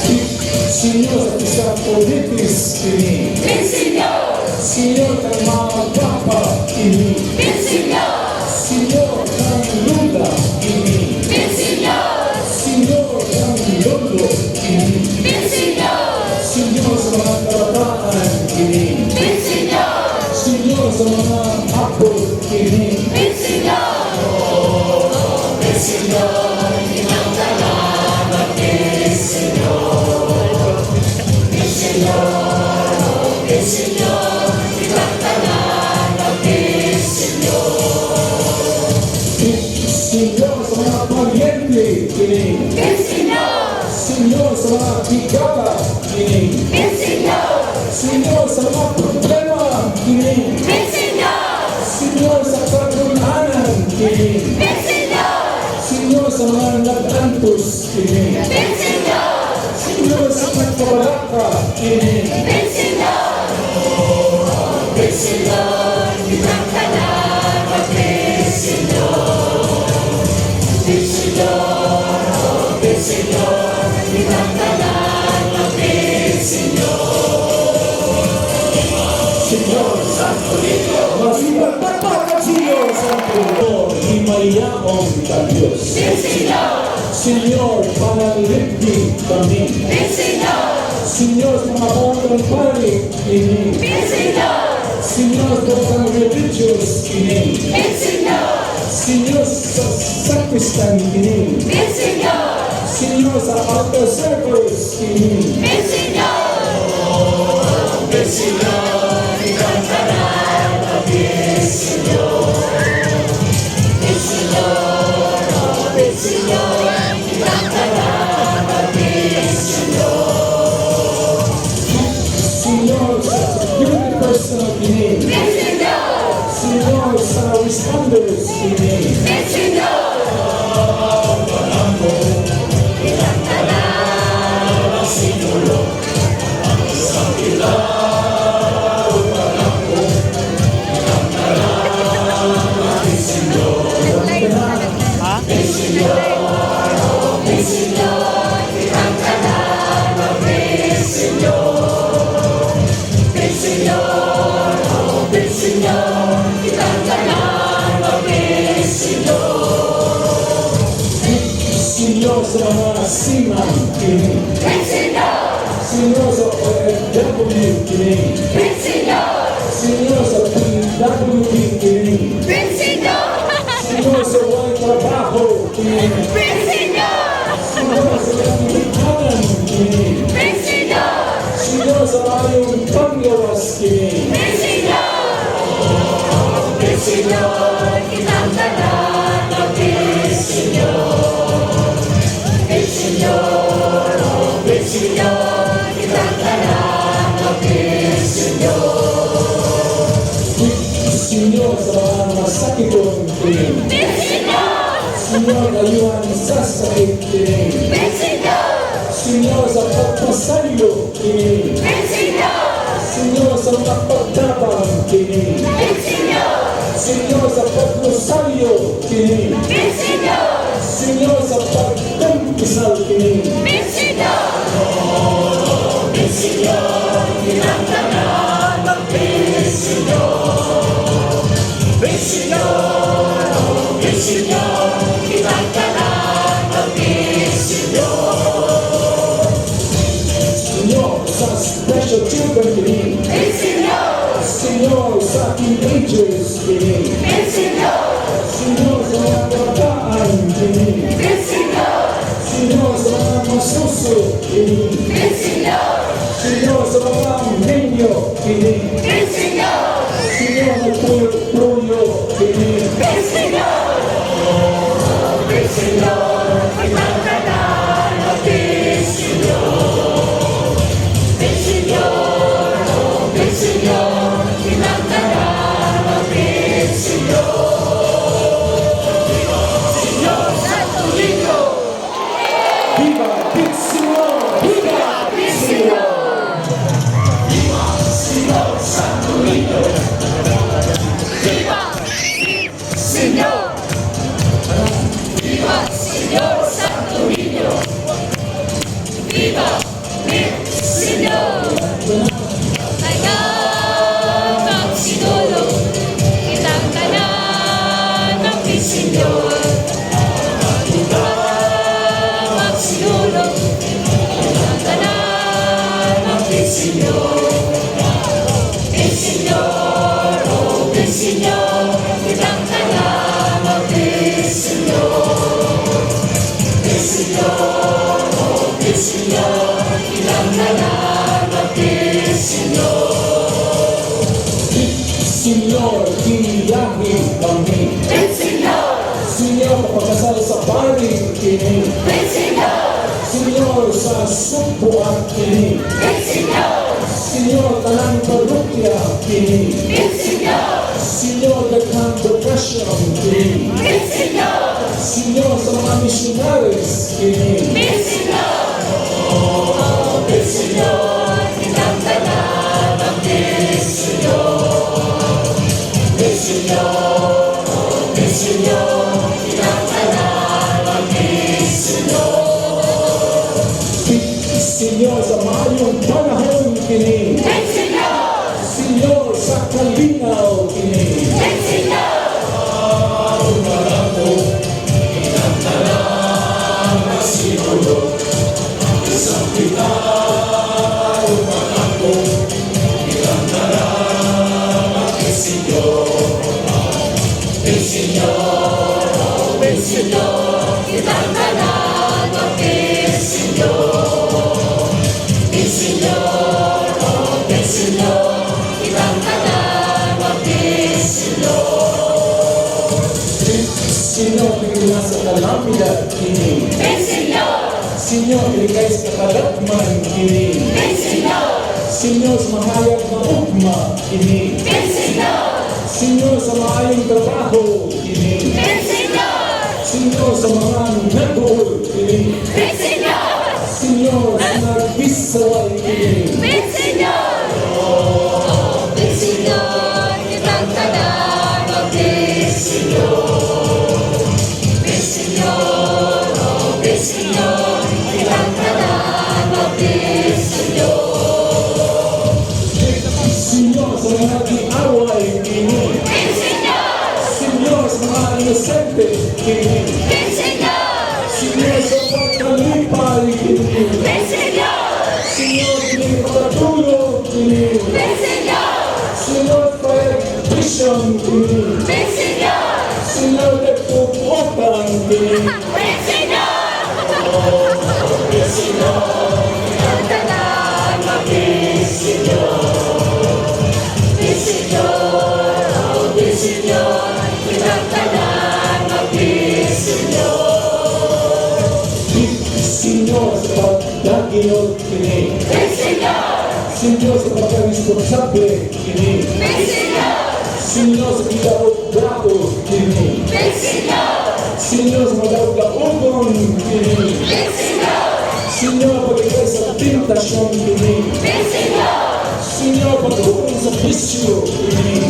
Signor sa politis ini. Signor ng mga papa ini. Signor ng lula ini. Signor ng lolo ini. Signor sa mga kabataan ini. Signor sa mga apo ini. Signor sa mga palyente ini. Signor sa mga bigata ini. Signor sa mga problema ini. Signor sa kagulanan ini. Signor sa mga nag-antos ini. Signor sa nagkabalaka ini. Signor Masipag pagpakat Signor Santo himayamong ka Diyos. Signor panalipdi kami. Signor sa mga bawang pari ini. Signor sa mga religious ini. Signor sa sakristan ini. Signor sa altar servers ini. Signor sa security personnel ini. Signor sa responders ini. Signor sa mga seaman ini. Signor sa OFW ini. Signor sa PWD ini. Signor sa walang trabaho ini. Signor sa kamilikanan ini. Signor sa mayong pangyawas ini. Signor sa mga masakitong ini. Signor ayuhan sa sakit ini. Signor sa pagpasayo ini. Signor sa pagtabang ini. Signor sa pagpasayo ini. Signor sa pagtampisal ini. Signor sa special children ini. Signor sa teenagers ini. Signor sa mga kabataan ini. Signor sa mga masuso ini. Signor sa mga menyo ini. Signor na puyo ini. Viva Pixio! Viva Pixio! Viva Signor Santo Niño! Viva Signor! Senyor, kaya magsinulong kitang tanan ng Senyor. Magsinulong kitang tanan ng Senyor. Senyor, oh Senyor, kitang tanan ng Senyor. Senyor, oh Senyor, kitang tanan ng Senyor. Senyor, tiniyahi kami. Senyor, Senyor, pagkasal sa baling kini. Senyor, Senyor, sa sumpo at kini. Senyor, Senyor, tanang parokya kini. Senyor, Senyor, daghang depression kini. Senyor, Senyor, sa mga missionaries kini. Senyor, oh Senyor, kitang tanan ng Senyor. Senyor, oh Senyor, kitang tanan ng Senyor. Senyor, sa mayong panahon kini. Senyor, Senyor, sa kalinaw kini. Senyor, Senyor, kitang tanan ng Senyor. Senyor, oh Senyor, kitang tanan ng Senyor. Senyor, pinila sa kalamidad kini. Senyor, Senyor, iligay sa kaladman kini. Senyor, Senyor, sa mahayag na ugma kini. Senyor, Senyor, sa maayong trabaho kini. Senyor, Senyor, sa mga nagul kini. Senyor, Senyor, sa nagbisaway kini. Senyor, oh Senyor, kitang tanan ng Senyor. Senyor, oh Senyor, kitang tanan ng Senyor. Senyor, sa mga diaway kini. Senyor, Senyor, sa mga inosente kini. Senyor, Senyor, sa pagkalipay kini. Senyor, Senyor, kini patulog kini. Senyor, Senyor, vision kini. Senyor, Senyor, nagpuputan kini. kitang tanan ng Senyor. Senyor, oh Senyor, kitang tanan ng Senyor. Senyor, sa pagdaginod kini. Senyor, Senyor, sa pagkaresponsable kini. Senyor, Senyor, sa kidaog-daog kini. Senyor, Senyor, sa madawag-daogon kini. Senyor, Senyor, pagkakay sa tentasyon kini. Senyor, Senyor, pagkakay sa bisyo kini.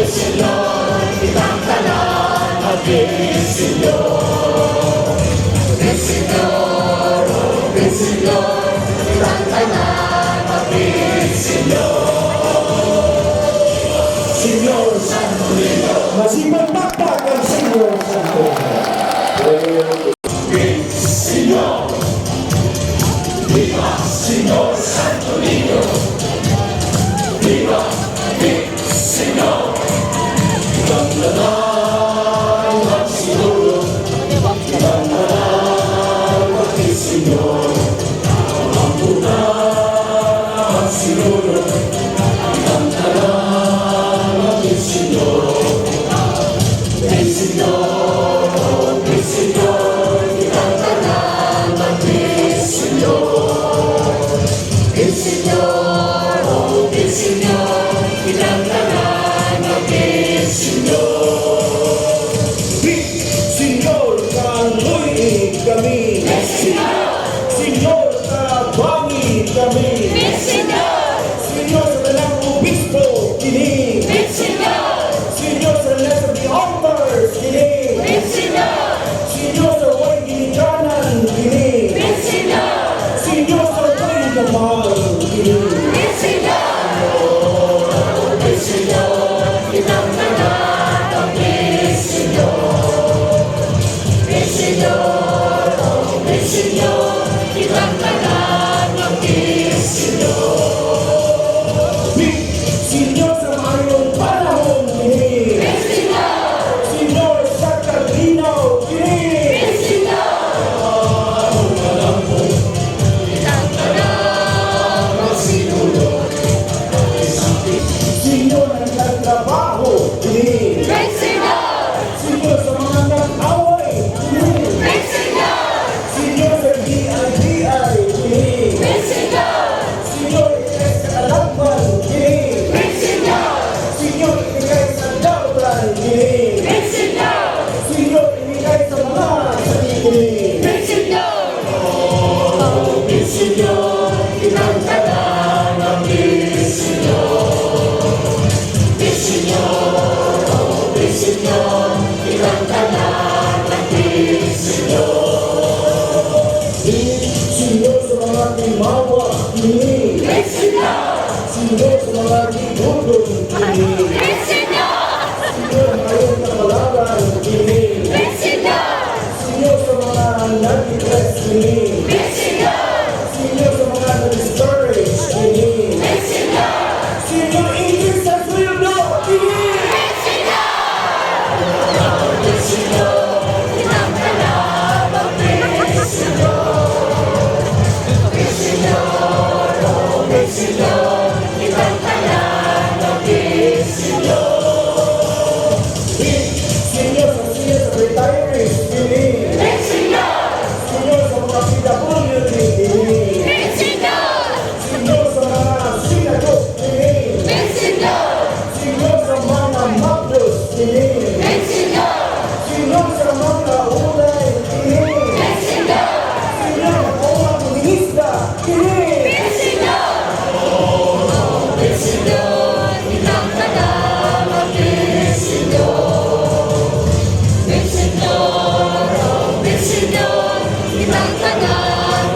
Senyor, kitang tanan ng Senyor. Senyor, oh Senyor, kitang tanan ng Senyor. Senyor Santo Niño. Masipag pakpak ang Senyor Santo Niño. Senyor, viva Senyor Santo Niño. Viva Senyor. Kitang tanan ng Senyor. Kitang tanan ng Senyor. Ang tunay ng Senyor. Kitang tanan ng Senyor. Senyor, oh Senyor, kitang tanan ng Senyor. Senyor, oh Senyor, kitang tanan ng Senyor. Senyor, kaluy kami. Senyor, Senyor, kitang tanan ng Senyor sa mayong panahon kini. Senyor sa kalinaw kini. Senyor ang nagtrabaho kini. Senyor sa mga nag-away kini. Senyor sa DIY kini. Senyor ibigay sa kalaban kini. Senyor ibigay sa daulan kini. Senyor ibigay sa mga sali kini. Senyor, kitang tanan ng Senyor, kitang tanan ng Senyor sa mga timawa kini. Senyor sa mga gigudong kini. Senyor mayong kapalaran kini. Senyor sa mga nag-depress kini. Senyor sa mga na-discourage kini. Senyor ingin sa sweldo kini. Senyor sa retirees kini. Senyor sa mga PWD kini. Senyor sa mga sinagot kini. Senyor sa mga magdos kini. Senyor sa mga ulay kini. Senyor sa mga ministra kini. Senyor, kitang tanan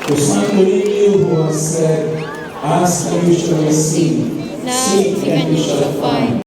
To somebody who has said, ask and you shall receive, Knock seek and you shall find.